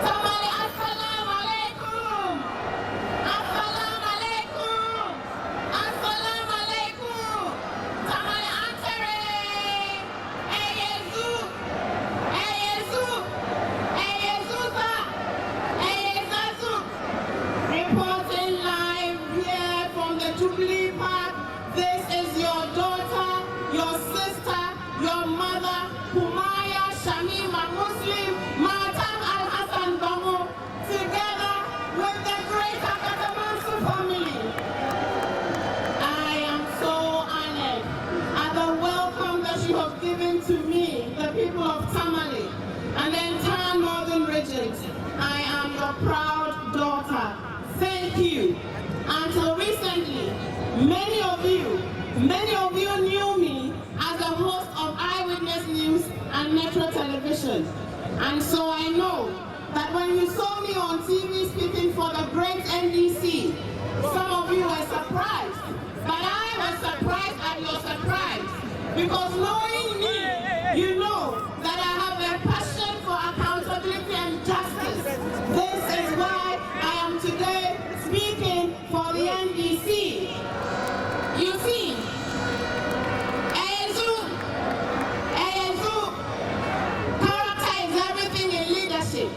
Tamale, assalamu alaikum. Assalamu alaikum. Assalamu alaikum. Tamale antere. Eyezu. Eyezu. Eyezuza. Eyezazu. Reporting live here from the Jubilee Park. This is your daughter, your sister, your mother, Kumaya Shamima Muslim, Matam Al-Hassan Bamu, together with the great Akatamansu family. I am so honored at the welcome that you have given to me, the people of Tamale, and the entire northern regions. I am your proud daughter. Thank you. Until recently, many of you knew me as the host of Eyewitness News and Metro Television. And so I know that when you saw me on TV speaking for the great NDC, some of you were surprised. But I was surprised at your surprise. Because knowing me, you know that I have a passion for accountability and justice. This is why I am today speaking for the NDC. You see, character is everything in leadership.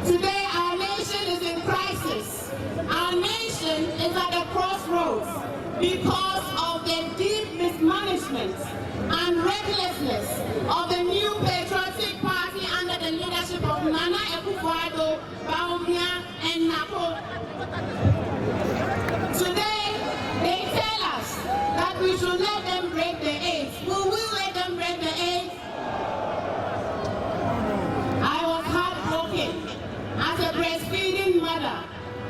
Today our nation is in crisis. Our nation is at a crossroads because of the deep mismanagement and recklessness of the new patriotic party under the leadership of Nana Akufo-Addo, Bawumia and Napo. Today, they tell us that we should let them break the eggs. Will we let them break the eggs? I was heartbroken as a breastfeeding mother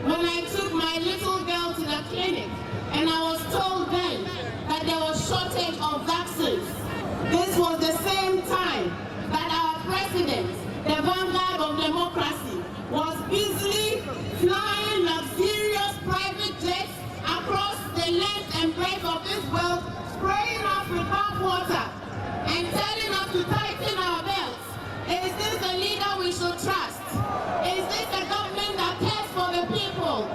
when I took my little girl to the clinic and I was told then that there was shortage of vaccines. This was the same time that our president, the vanguard of democracy, was busily flying luxurious private jets across the length and breadth of this world, spraying us with bath water and telling us to tighten our belts. Is this a leader we should trust? Is this a government that cares for the people?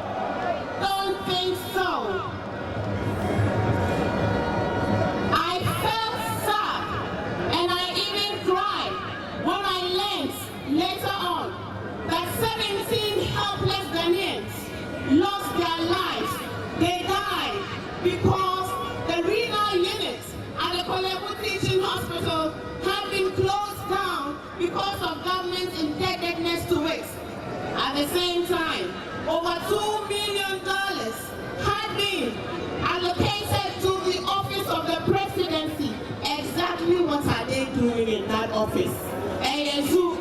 Don't think so. I felt sad and I even cried when I learned later on that 17 helpless Ghanaians lost their lives. They died because the renal unit at the Kolebu Teaching Hospital had been closed down because of government's indebtedness to it. At the same time, over $2 million had been allocated to the office of the presidency. Exactly what are they doing in that office? Eyezu.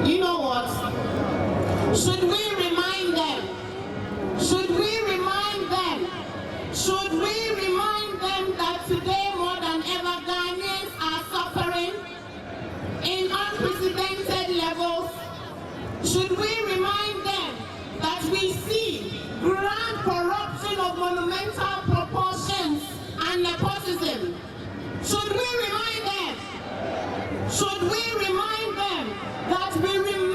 You know what? Should we remind them? Should we remind them? Should we remind them that today more than ever Ghanaians are suffering in unprecedented levels? Should we remind them that we see grand corruption of monumental proportions and nepotism? Should we remind them? Should we remind them that we will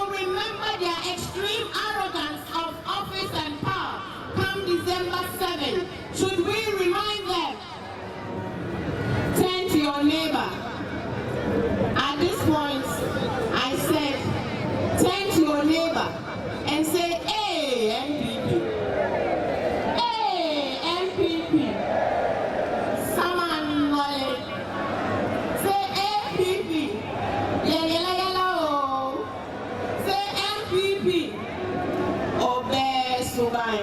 remember their extreme arrogance of office and power come December 7th? Should we remind them? Turn to your neighbor. At this point, I said, turn to your neighbor and say, hey, MPP. Hey, MPP. Saman Nole. Say, APP. Yela yela oh. Say, MPP. Obey Subai.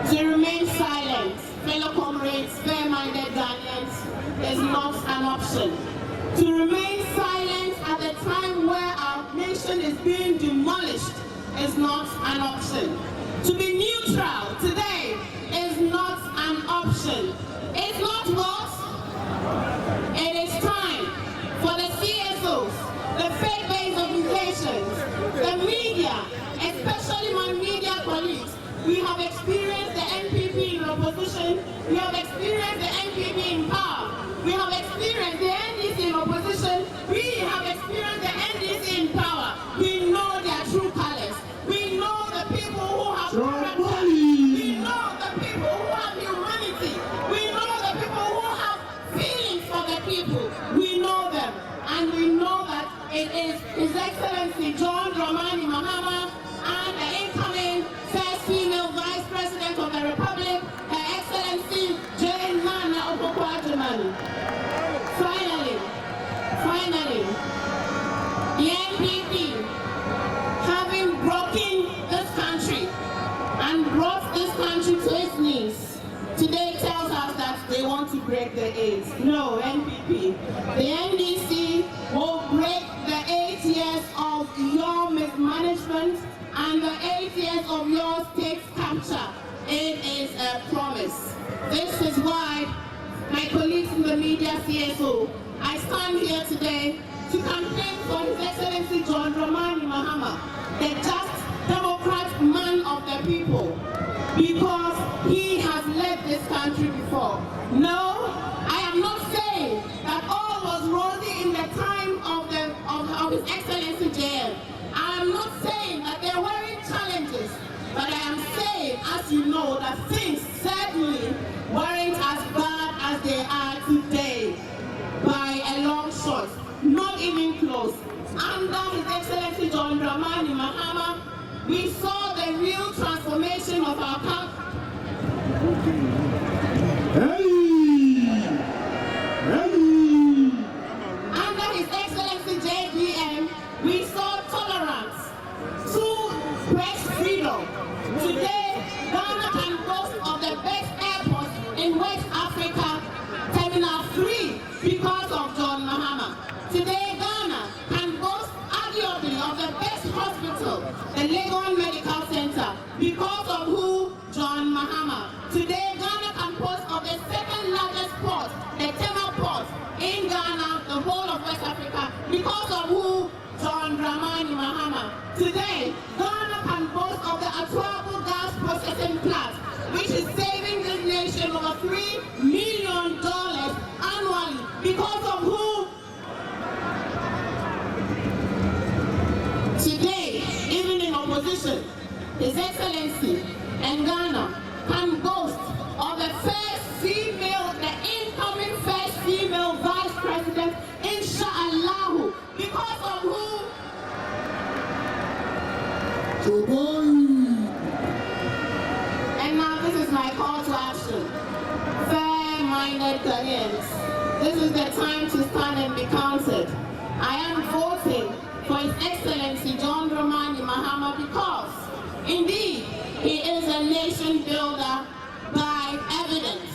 To remain silent, fellow comrades, fair-minded Ghanaians, is not an option. To remain silent at the time where our nation is being demolished is not an option. To be neutral today is not an option. It's not what? It is time for the CSOs, the faith-based organizations, the media, true colors. We know the people who have character. We know the people who have humanity. We know the people who have feelings for the people. We know them. And we know that it is His Excellency John Dramani Mahama and the incoming first female Vice President of the Republic, Her Excellency Jane Nana Okonkwo-Adjumani. Finally, the NPP, having broken this country and brought this country to its knees, today tells us that they want to break the AIDS. No, NPP. The NDC will break the 8 years of your mismanagement and the 8 years of your state capture. It is a promise. This is why my colleagues in the media CSO, I stand here today to campaign for His Excellency John Dramani Mahama, the just Democrat man of the people, because he has led this country before. No, I am not saying that all was rosy in the time of His Excellency JM. I am not saying that there weren't challenges, but I am saying, as you know, that things certainly weren't as bad as they are today by a long shot, not even close. Under His Excellency John Dramani Mahama, we saw the real transformation of our country. Under His Excellency JDM, we saw tolerance to press freedom. Today, Ghana can boast of the best airport in West Africa, Terminal 3, because of John Mahama. Today, Ghana can boast arguably of the best hospital, the Legon Medical Center, because of who? John Mahama. Today, Ghana can boast of the second largest port, the Tamale port, in Ghana, the whole of West Africa, because of who? John Dramani Mahama. Today, Ghana can boast of the Atuabu gas processing plant, which is saving this nation over $3 million annually, because of who? Today, even in opposition, His Excellency and Ghana can boast of the first female, the incoming first female Vice President, Inshallah, because of who? And now this is my call to action. Fair-minded Ghanaians, this is the time to stand and be counted. I am voting for His Excellency John Dramani Mahama because, indeed, he is a nation builder by evidence.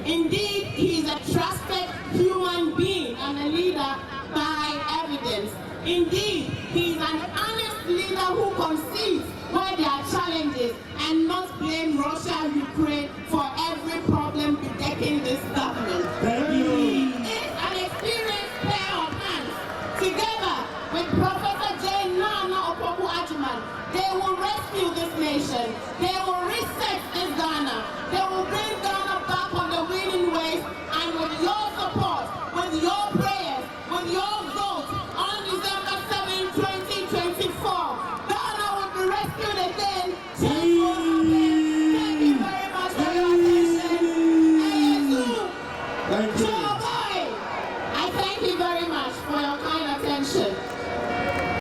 Indeed, he is a trusted human being and a leader by evidence. Indeed, he is an honest leader who concedes where there are challenges and not blame Russia, Ukraine for every problem bedecking this government. He is an experienced pair of hands. Together with Professor Jane Nana Okonkwo-Adjumani, they will rescue this nation. They will reset this Ghana. They will bring Ghana back on the winning ways, and with your support, with your prayers, with your vote on December 7, 2024, Ghana will be rescued again. Thank you very much for your attention. Thank you. I thank you very much for your kind